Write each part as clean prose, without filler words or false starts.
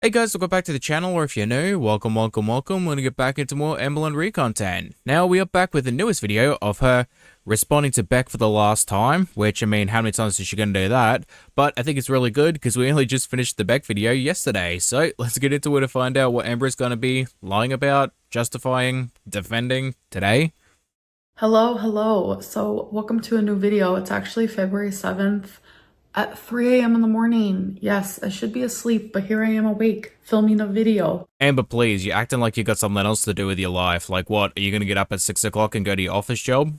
Hey guys, welcome back to the channel, or if you're new, welcome. We're gonna get back into more Amberlynn Reid content. Now we are back with the newest video of her responding to Beck for the last time, which, I mean, how many times is she gonna do that? But I think it's really good because we only just finished the Beck video yesterday, so let's get into it to find out what Amber is gonna be lying about, justifying, defending today. Hello. So welcome to a new video. It's actually February 7th at 3 a.m. in the morning. Yes, I should be asleep, but here I am awake, filming a video. Amber, please, you're acting like you got something else to do with your life. Like what, are you gonna get up at 6 o'clock and go to your office job?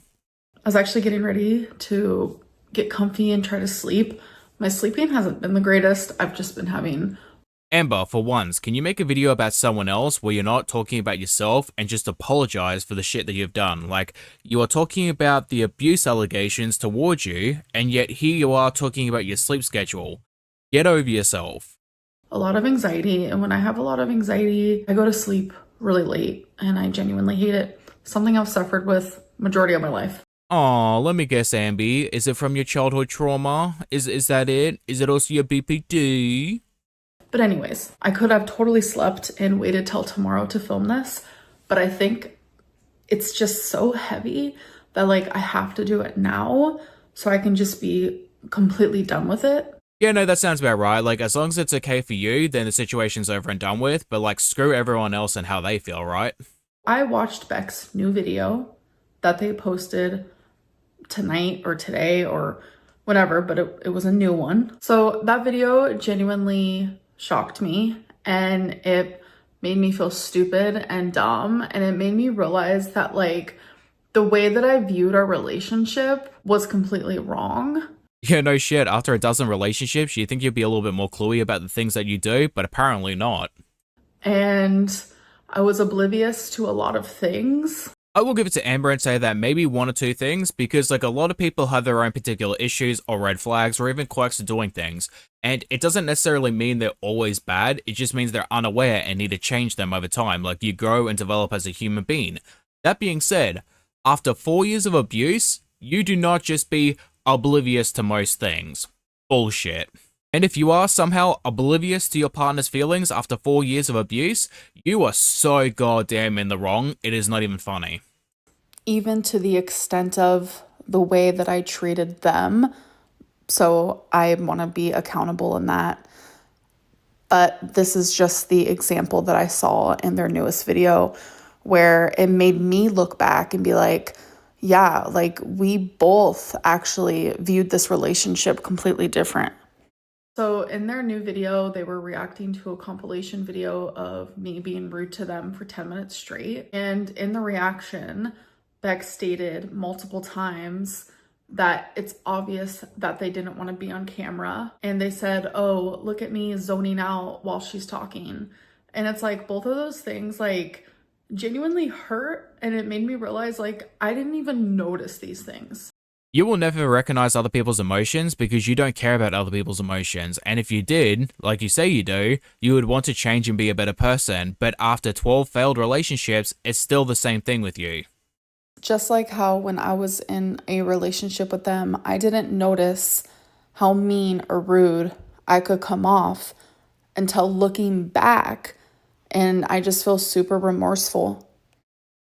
I was actually getting ready to get comfy and try to sleep. My sleeping hasn't been the greatest. I've just been having... Amber, for once, can you make a video about someone else where you're not talking about yourself and just apologize for the shit that you've done? Like, you are talking about the abuse allegations towards you, and yet here you are talking about your sleep schedule. Get over yourself. A lot of anxiety, and when I have a lot of anxiety, I go to sleep really late, and I genuinely hate it. Something I've suffered with majority of my life. Aw, let me guess, Amby. Is it from your childhood trauma? Is that it? Is it also your BPD? But anyways, I could have totally slept and waited till tomorrow to film this, but I think it's just so heavy that like I have to do it now so I can just be completely done with it. Yeah, no, that sounds about right. Like, as long as it's okay for you, then the situation's over and done with, but like, screw everyone else and how they feel, right? I watched Beck's new video that they posted tonight or today or whatever, but it was a new one. So that video genuinely shocked me, and it made me feel stupid and dumb, and it made me realize that like the way that I viewed our relationship was completely wrong. Yeah, no shit. After a dozen relationships, you think you'd be a little bit more cluey about the things that you do, but apparently not. And I was oblivious to a lot of things. I will give it to Amber and say that maybe one or two things, because like a lot of people have their own particular issues or red flags or even quirks to doing things, and it doesn't necessarily mean they're always bad, it just means they're unaware and need to change them over time, like you grow and develop as a human being. That being said, after 4 years of abuse, you do not just be oblivious to most things. Bullshit. And if you are somehow oblivious to your partner's feelings after 4 years of abuse, you are so goddamn in the wrong, it is not even funny. Even to the extent of the way that I treated them. So I want to be accountable in that. But this is just the example that I saw in their newest video where it made me look back and be like, yeah, like we both actually viewed this relationship completely different. So in their new video, they were reacting to a compilation video of me being rude to them for 10 minutes straight. And in the reaction, Beck stated multiple times that it's obvious that they didn't want to be on camera. And they said, oh, look at me zoning out while she's talking. And it's like both of those things like genuinely hurt. And it made me realize like I didn't even notice these things. You will never recognize other people's emotions because you don't care about other people's emotions, and if you did, like you say you do, you would want to change and be a better person, but after 12 failed relationships, it's still the same thing with you. Just like how when I was in a relationship with them, I didn't notice how mean or rude I could come off until looking back, and I just feel super remorseful.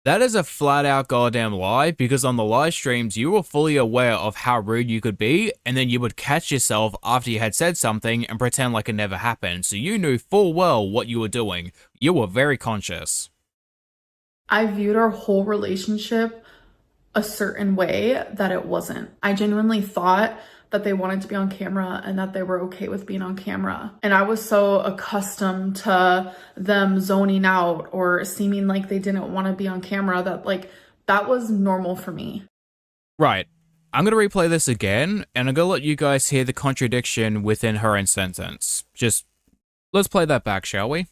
That is a flat out goddamn lie, because on the live streams you were fully aware of how rude you could be, and then you would catch yourself after you had said something and pretend like it never happened, so you knew full well what you were doing. You were very conscious. I viewed our whole relationship a certain way that it wasn't. I genuinely thought that they wanted to be on camera and that they were okay with being on camera. And I was so accustomed to them zoning out or seeming like they didn't want to be on camera that like that was normal for me. Right. I'm going to replay this again, and I'm going to let you guys hear the contradiction within her own sentence. Just, let's play that back, shall we?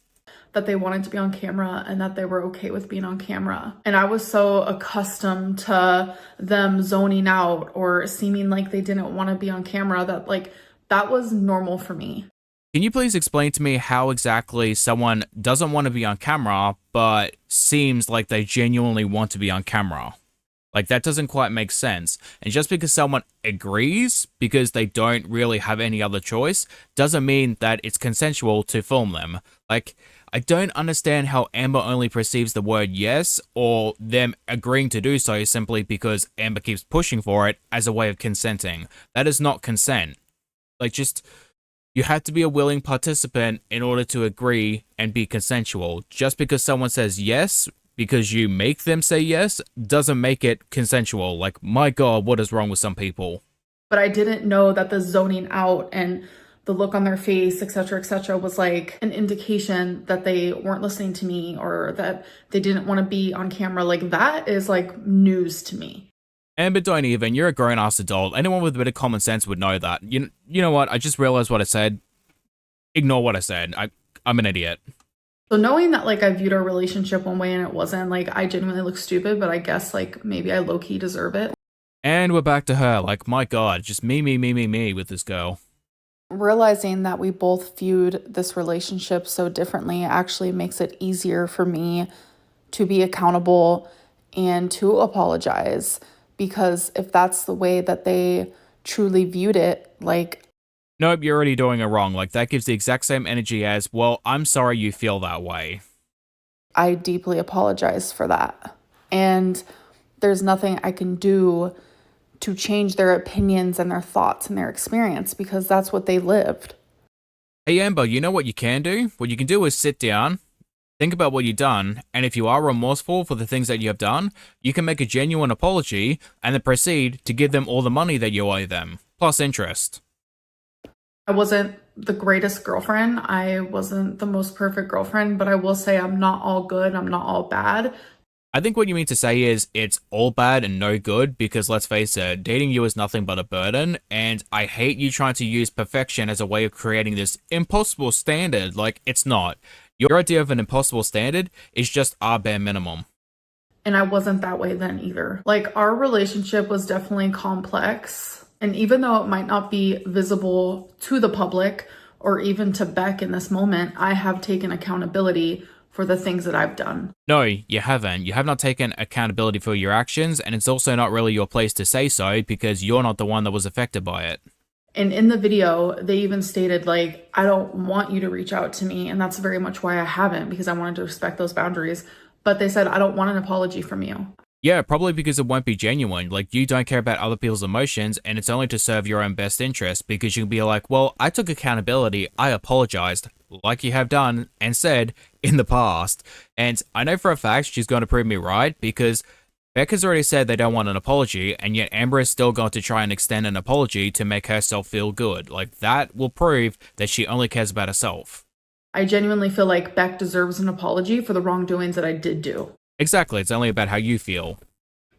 That they wanted to be on camera and that they were okay with being on camera. And I was so accustomed to them zoning out or seeming like they didn't want to be on camera that like that was normal for me. Can you please explain to me how exactly someone doesn't want to be on camera but seems like they genuinely want to be on camera? Like, that doesn't quite make sense. And just because someone agrees, because they don't really have any other choice, doesn't mean that it's consensual to film them. Like, I don't understand how Amber only perceives the word yes, or them agreeing to do so simply because Amber keeps pushing for it as a way of consenting. That is not consent. Like, just, you have to be a willing participant in order to agree and be consensual. Just because someone says yes, because you make them say yes, doesn't make it consensual. Like, my God, what is wrong with some people? But I didn't know that the zoning out and the look on their face, etc., was like an indication that they weren't listening to me or that they didn't want to be on camera. Like, that is like news to me. Amber, don't even. You're a grown-ass adult. Anyone with a bit of common sense would know that. You know what? I just realized what I said. Ignore what I said. I'm an idiot. So knowing that like I viewed our relationship one way and it wasn't, like I genuinely look stupid, but I guess like maybe I low-key deserve it. And we're back to her. Like, my God, just me with this girl. Realizing that we both viewed this relationship so differently actually makes it easier for me to be accountable and to apologize. Because if that's the way that they truly viewed it, like, Nope, you're already doing it wrong. Like, that gives the exact same energy as, well, I'm sorry you feel that way. I deeply apologize for that. And there's nothing I can do to change their opinions and their thoughts and their experience because that's what they lived. Hey, Amber, you know what you can do? What you can do is sit down, think about what you've done, and if you are remorseful for the things that you have done, you can make a genuine apology and then proceed to give them all the money that you owe them, plus interest. I wasn't the greatest girlfriend. I wasn't the most perfect girlfriend, but I will say I'm not all good. I'm not all bad. I think what you mean to say is it's all bad and no good because, let's face it, dating you is nothing but a burden, and I hate you trying to use perfection as a way of creating this impossible standard. Like, it's not. Your idea of an impossible standard is just our bare minimum. And I wasn't that way then either. Like, our relationship was definitely complex. And even though it might not be visible to the public or even to Beck in this moment, I have taken accountability for the things that I've done. No, you haven't. You have not taken accountability for your actions, and it's also not really your place to say so because you're not the one that was affected by it. And in the video, they even stated, like, I don't want you to reach out to me. And that's very much why I haven't, because I wanted to respect those boundaries. But they said, I don't want an apology from you. Yeah, probably because it won't be genuine. Like, you don't care about other people's emotions, and it's only to serve your own best interest, because you'll be like, well, I took accountability, I apologized, like you have done and said in the past. And I know for a fact she's going to prove me right, because Beck has already said they don't want an apology, and yet Amber is still going to try and extend an apology to make herself feel good. Like, that will prove that she only cares about herself. I genuinely feel like Beck deserves an apology for the wrongdoings that I did do. Exactly, it's only about how you feel.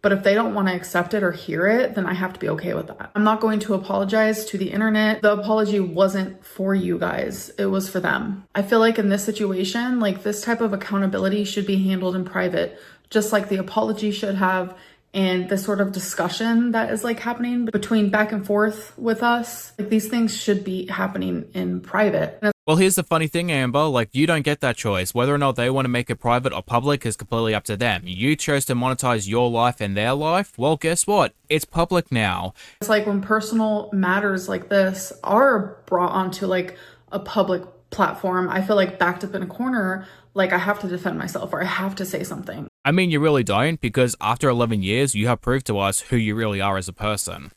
But if they don't want to accept it or hear it, then I have to be okay with that. I'm not going to apologize to the internet. The apology wasn't for you guys. It was for them. I feel like in this situation, like, this type of accountability should be handled in private, just like the apology should have, and this sort of discussion that is like happening between back and forth with us. Like, these things should be happening in private. Well, here's the funny thing, Amber, like, you don't get that choice. Whether or not they want to make it private or public is completely up to them. You chose to monetize your life and their life. Well, guess what? It's public now. It's like when personal matters like this are brought onto like a public platform, I feel like backed up in a corner, like I have to defend myself or I have to say something. I mean, you really don't, because after 11 years, you have proved to us who you really are as a person.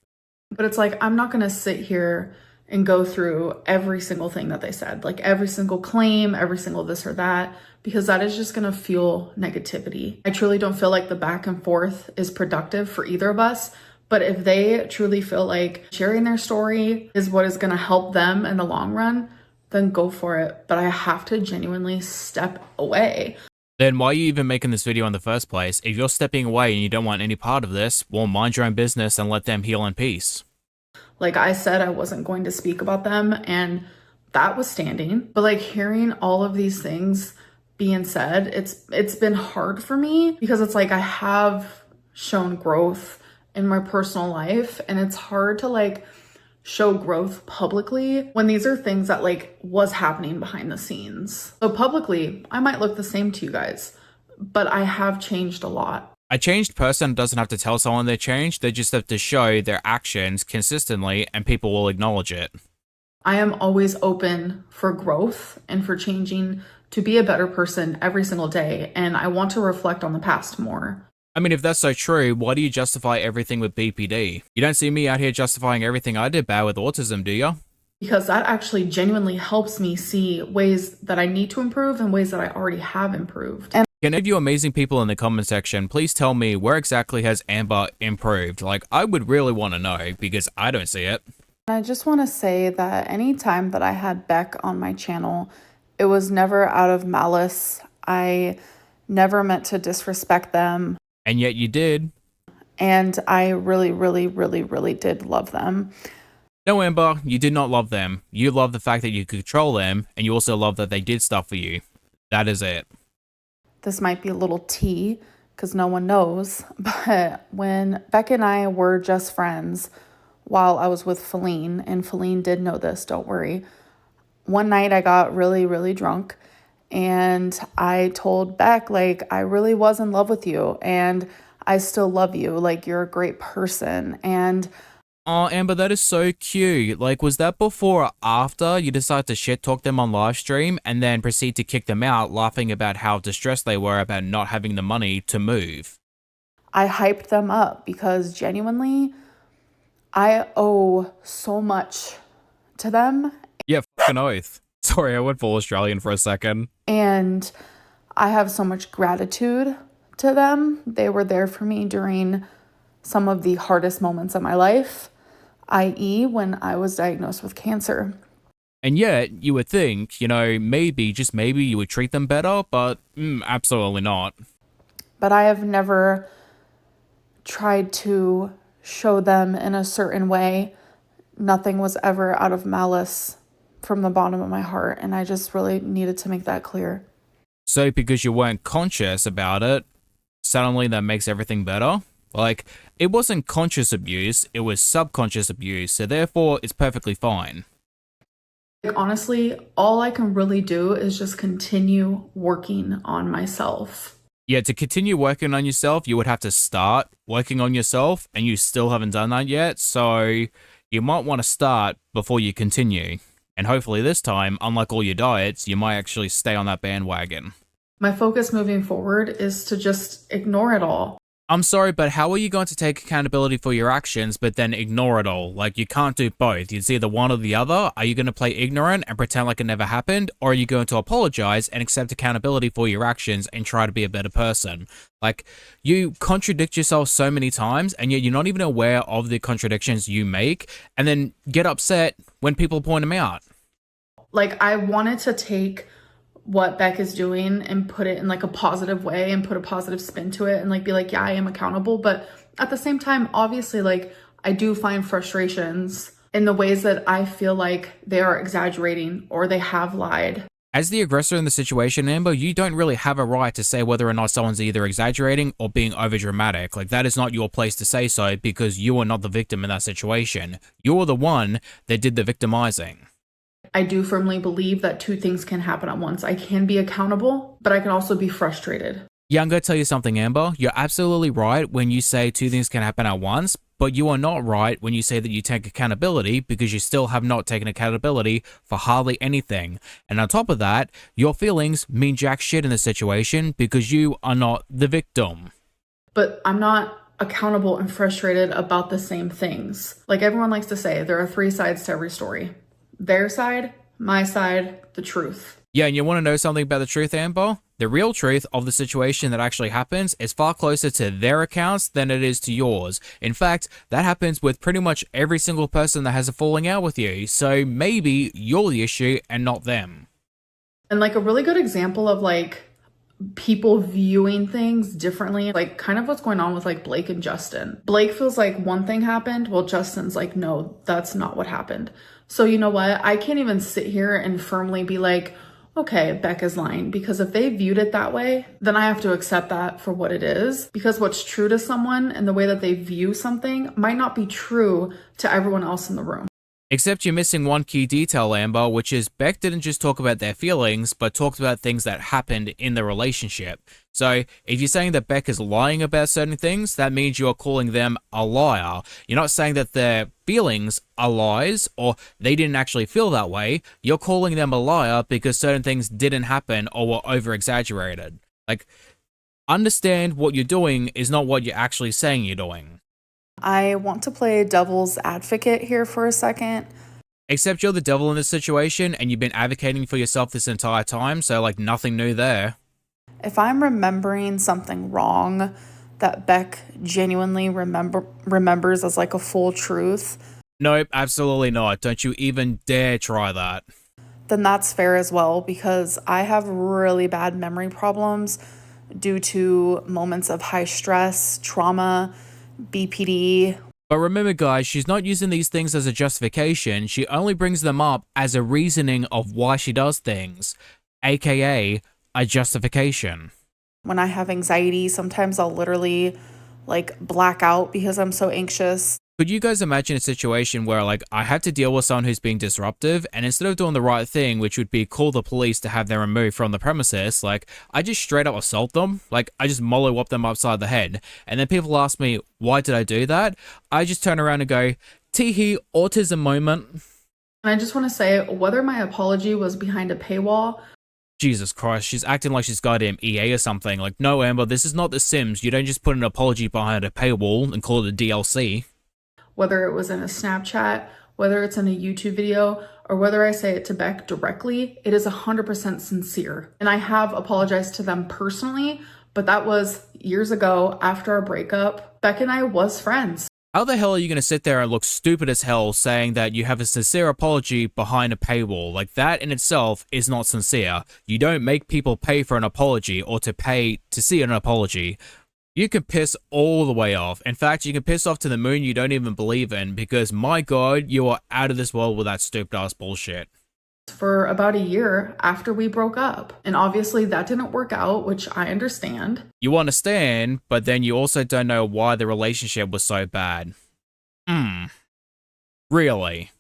But it's like, I'm not going to sit here and go through every single thing that they said, like every single claim, every single this or that, because that is just going to fuel negativity. I truly don't feel like the back and forth is productive for either of us. But if they truly feel like sharing their story is what is going to help them in the long run, then go for it. But I have to genuinely step away. Then why are you even making this video in the first place? If you're stepping away and you don't want any part of this, well, mind your own business and let them heal in peace. Like I said, I wasn't going to speak about them, and that was standing. But like hearing all of these things being said, it's been hard for me because it's like I have shown growth in my personal life, and it's hard to like show growth publicly when these are things that like was happening behind the scenes. So publicly, I might look the same to you guys, but I have changed a lot. A changed person doesn't have to tell someone they're changed, they just have to show their actions consistently and people will acknowledge it. I am always open for growth and for changing to be a better person every single day, and I want to reflect on the past more. I mean, if that's so true, why do you justify everything with BPD? You don't see me out here justifying everything I did bad with autism, do you? Because that actually genuinely helps me see ways that I need to improve and ways that I already have improved. And can any of you amazing people in the comment section please tell me where exactly has Amber improved? Like, I would really want to know because I don't see it. I just want to say that any time that I had Beck on my channel, it was never out of malice. I never meant to disrespect them. And yet you did. And I really, really, really, really did love them. No, Amber, you did not love them. You love the fact that you could control them, and you also love that they did stuff for you. That is it. This might be a little tea, because no one knows, but when Beck and I were just friends, while I was with Feline, and Feline did know this, don't worry. One night I got really, really drunk and I told Beck, like, I really was in love with you and I still love you. Like, you're a great person. And oh, Amber, that is so cute. Like, was that before or after you decided to shit talk them on live stream and then proceed to kick them out, laughing about how distressed they were about not having the money to move? I hyped them up because genuinely, I owe so much to them. Yeah, fucking oath. Sorry, I went full Australian for a second. And I have so much gratitude to them. They were there for me during some of the hardest moments of my life, i.e. when I was diagnosed with cancer. And yet, you would think, you know, maybe, just maybe you would treat them better, but absolutely not. But I have never tried to show them in a certain way. Nothing was ever out of malice from the bottom of my heart, and I just really needed to make that clear. So because you weren't conscious about it, suddenly that makes everything better? Like, it wasn't conscious abuse, it was subconscious abuse, so therefore it's perfectly fine. Like, honestly, all I can really do is just continue working on myself. Yeah, to continue working on yourself, you would have to start working on yourself, and you still haven't done that yet, so you might want to start before you continue. And hopefully this time, unlike all your diets, you might actually stay on that bandwagon. My focus moving forward is to just ignore it all. I'm sorry, but how are you going to take accountability for your actions but then ignore it all? Like, you can't do both. It's either one or the other. Are you going to play ignorant and pretend like it never happened? Or are you going to apologize and accept accountability for your actions and try to be a better person? Like, you contradict yourself so many times and yet you're not even aware of the contradictions you make and then get upset when people point them out. Like, I wanted to take what Beck is doing and put it in like a positive way and put a positive spin to it and like be like, yeah, I am accountable. But at the same time, obviously, like, I do find frustrations in the ways that I feel like they are exaggerating or they have lied. As the aggressor in the situation, Amber, you don't really have a right to say whether or not someone's either exaggerating or being overdramatic. Like, that is not your place to say so because you are not the victim in that situation. You're the one that did the victimizing. I do firmly believe that two things can happen at once. I can be accountable, but I can also be frustrated. Yeah, I'm going to tell you something, Amber. You're absolutely right when you say two things can happen at once, but you are not right when you say that you take accountability because you still have not taken accountability for hardly anything. And on top of that, your feelings mean jack shit in this situation because you are not the victim. But I'm not accountable and frustrated about the same things. Like everyone likes to say, there are three sides to every story. Their side, my side, the truth. Yeah, and you want to know something about the truth, Amber? The real truth of the situation that actually happens is far closer to their accounts than it is to yours. In fact, that happens with pretty much every single person that has a falling out with you, so maybe you're the issue and not them. And like a really good example of like people viewing things differently, like kind of what's going on with like Blake and Justin. Blake feels like one thing happened, while Justin's like, no, that's not what happened. So you know what? I can't even sit here and firmly be like, okay, Beck is lying, because if they viewed it that way, then I have to accept that for what it is, because what's true to someone and the way that they view something might not be true to everyone else in the room. Except you're missing one key detail, Amber, which is Beck didn't just talk about their feelings, but talked about things that happened in the relationship. So, if you're saying that Beck is lying about certain things, that means you're calling them a liar. You're not saying that their feelings are lies, or they didn't actually feel that way. You're calling them a liar because certain things didn't happen or were over-exaggerated. Like, understand what you're doing is not what you're actually saying you're doing. I want to play devil's advocate here for a second. Except you're the devil in this situation, and you've been advocating for yourself this entire time, so like nothing new there. If I'm remembering something wrong that Beck genuinely remembers as like a full truth, Nope, absolutely not. Don't you even dare try that. then that's fair as well, because I have really bad memory problems due to moments of high stress, trauma, BPD. But remember guys, she's not using these things as a justification, she only brings them up as a reasoning of why she does things, aka a justification. When I have anxiety, sometimes I'll literally like black out because I'm so anxious. Could you guys imagine a situation where like I had to deal with someone who's being disruptive, and instead of doing the right thing, which would be call the police to have them removed from the premises, like I just straight up assault them, like I just molly whop them upside the head, and then people ask me, why did I do that? I just turn around and go, teehee, autism moment. And I just want to say, whether my apology was behind a paywall, Jesus Christ, she's acting like she's goddamn EA or something. Like, no Amber, this is not The Sims, you don't just put an apology behind a paywall and call it a DLC. whether it was in a Snapchat, whether it's in a YouTube video, or whether I say it to Beck directly, it is 100% sincere. And I have apologized to them personally, but that was years ago after our breakup. Beck and I was friends. How the hell are you going to sit there and look stupid as hell saying that you have a sincere apology behind a paywall? Like, that in itself is not sincere. You don't make people pay for an apology or to pay to see an apology. You can piss all the way off. In fact, you can piss off to the moon you don't even believe in, because my god, you are out of this world with that stupid ass bullshit. For about a year after we broke up. And obviously that didn't work out, which I understand. You understand, but then you also don't know why the relationship was so bad. Really?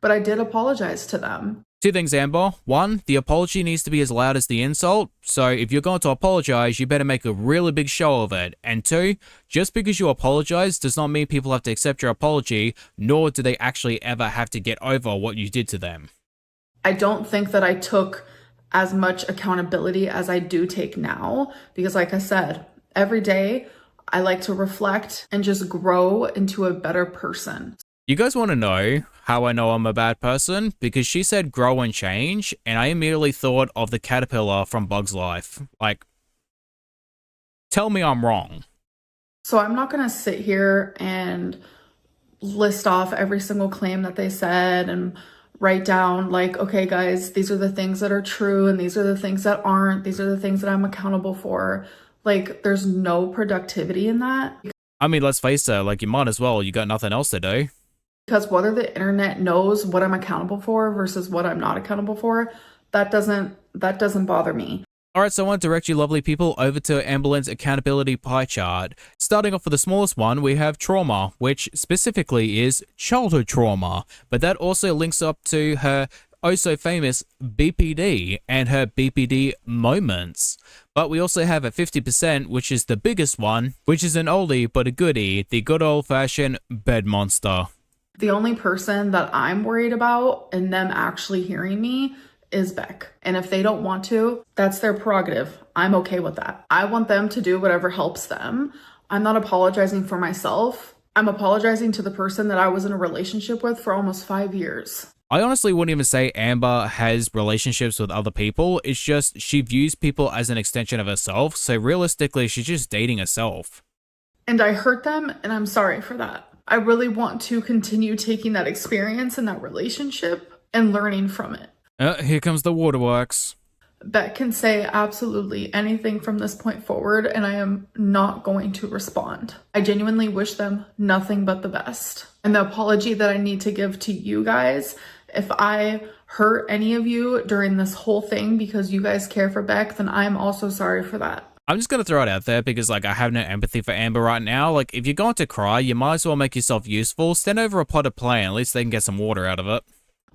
But I did apologize to them. Two things, Amber. One, the apology needs to be as loud as the insult, so if you're going to apologize, you better make a really big show of it. And two, just because you apologize does not mean people have to accept your apology, nor do they actually ever have to get over what you did to them. I don't think that I took as much accountability as I do take now, because like I said, every day I like to reflect and just grow into a better person. You guys want to know how I know I'm a bad person? Because she said grow and change, and I immediately thought of the caterpillar from Bug's Life. Like, tell me I'm wrong. So I'm not going to sit here and list off every single claim that they said and write down like, okay guys, these are the things that are true and these are the things that aren't. These are the things that I'm accountable for. Like, there's no productivity in that. I mean, let's face it, like, you might as well. You got nothing else to do. Because whether the internet knows what I'm accountable for versus what I'm not accountable for, that doesn't bother me. Alright, so I want to direct you lovely people over to Amberlynn's accountability pie chart. Starting off with the smallest one, we have trauma, which specifically is childhood trauma, but that also links up to her oh-so-famous BPD and her BPD moments. But we also have a 50%, which is the biggest one, which is an oldie but a goodie, the good old-fashioned bed monster. The only person that I'm worried about and them actually hearing me is Beck. And if they don't want to, that's their prerogative. I'm okay with that. I want them to do whatever helps them. I'm not apologizing for myself. I'm apologizing to the person that I was in a relationship with for almost 5 years. I honestly wouldn't even say Amber has relationships with other people. It's just she views people as an extension of herself. So realistically, she's just dating herself. And I hurt them, and I'm sorry for that. I really want to continue taking that experience and that relationship and learning from it. Here comes the waterworks. Beck can say absolutely anything from this point forward, and I am not going to respond. I genuinely wish them nothing but the best. And the apology that I need to give to you guys, if I hurt any of you during this whole thing because you guys care for Beck, then I'm also sorry for that. I'm just gonna throw it out there because like I have no empathy for Amber right now. Like if you're going to cry, you might as well make yourself useful. Stand over a pot of play, at least they can get some water out of it.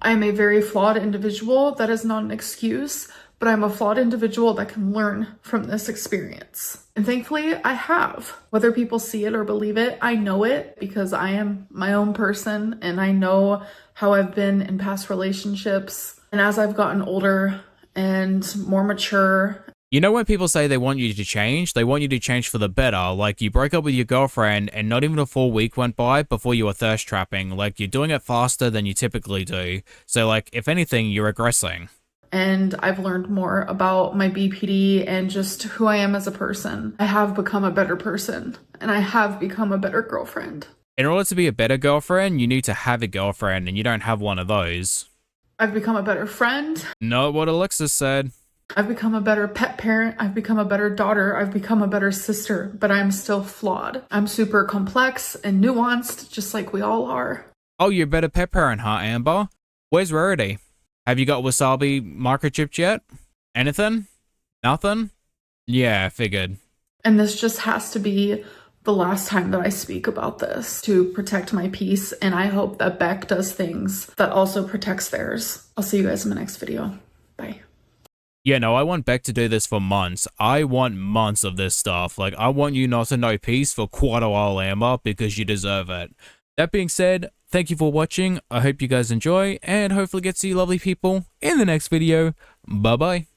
I am a very flawed individual. That is not an excuse, but I'm a flawed individual that can learn from this experience. And thankfully, I have. Whether people see it or believe it, I know it because I am my own person and I know how I've been in past relationships. And as I've gotten older and more mature. You know when people say they want you to change? They want you to change for the better. Like you broke up with your girlfriend and not even a full week went by before you were thirst trapping. Like you're doing it faster than you typically do. So like if anything, you're regressing. And I've learned more about my BPD and just who I am as a person. I have become a better person and I have become a better girlfriend. In order to be a better girlfriend, you need to have a girlfriend and you don't have one of those. I've become a better friend. Not what Alexis said. I've become a better pet parent. I've become a better daughter. I've become a better sister, but I'm still flawed. I'm super complex and nuanced, just like we all are. Oh, you're a better pet parent, huh, Amber? Where's Rarity? Have you got Wasabi microchipped yet? Anything? Nothing? Yeah, figured. And this just has to be the last time that I speak about this to protect my peace, and I hope that Beck does things that also protects theirs. I'll see you guys in the next video. Bye. Yeah, no, I want Beck to do this for months. I want months of this stuff. Like, I want you not to know peace for quite a while, Amber, because you deserve it. That being said, thank you for watching. I hope you guys enjoy, and hopefully get to see lovely people in the next video. Bye-bye.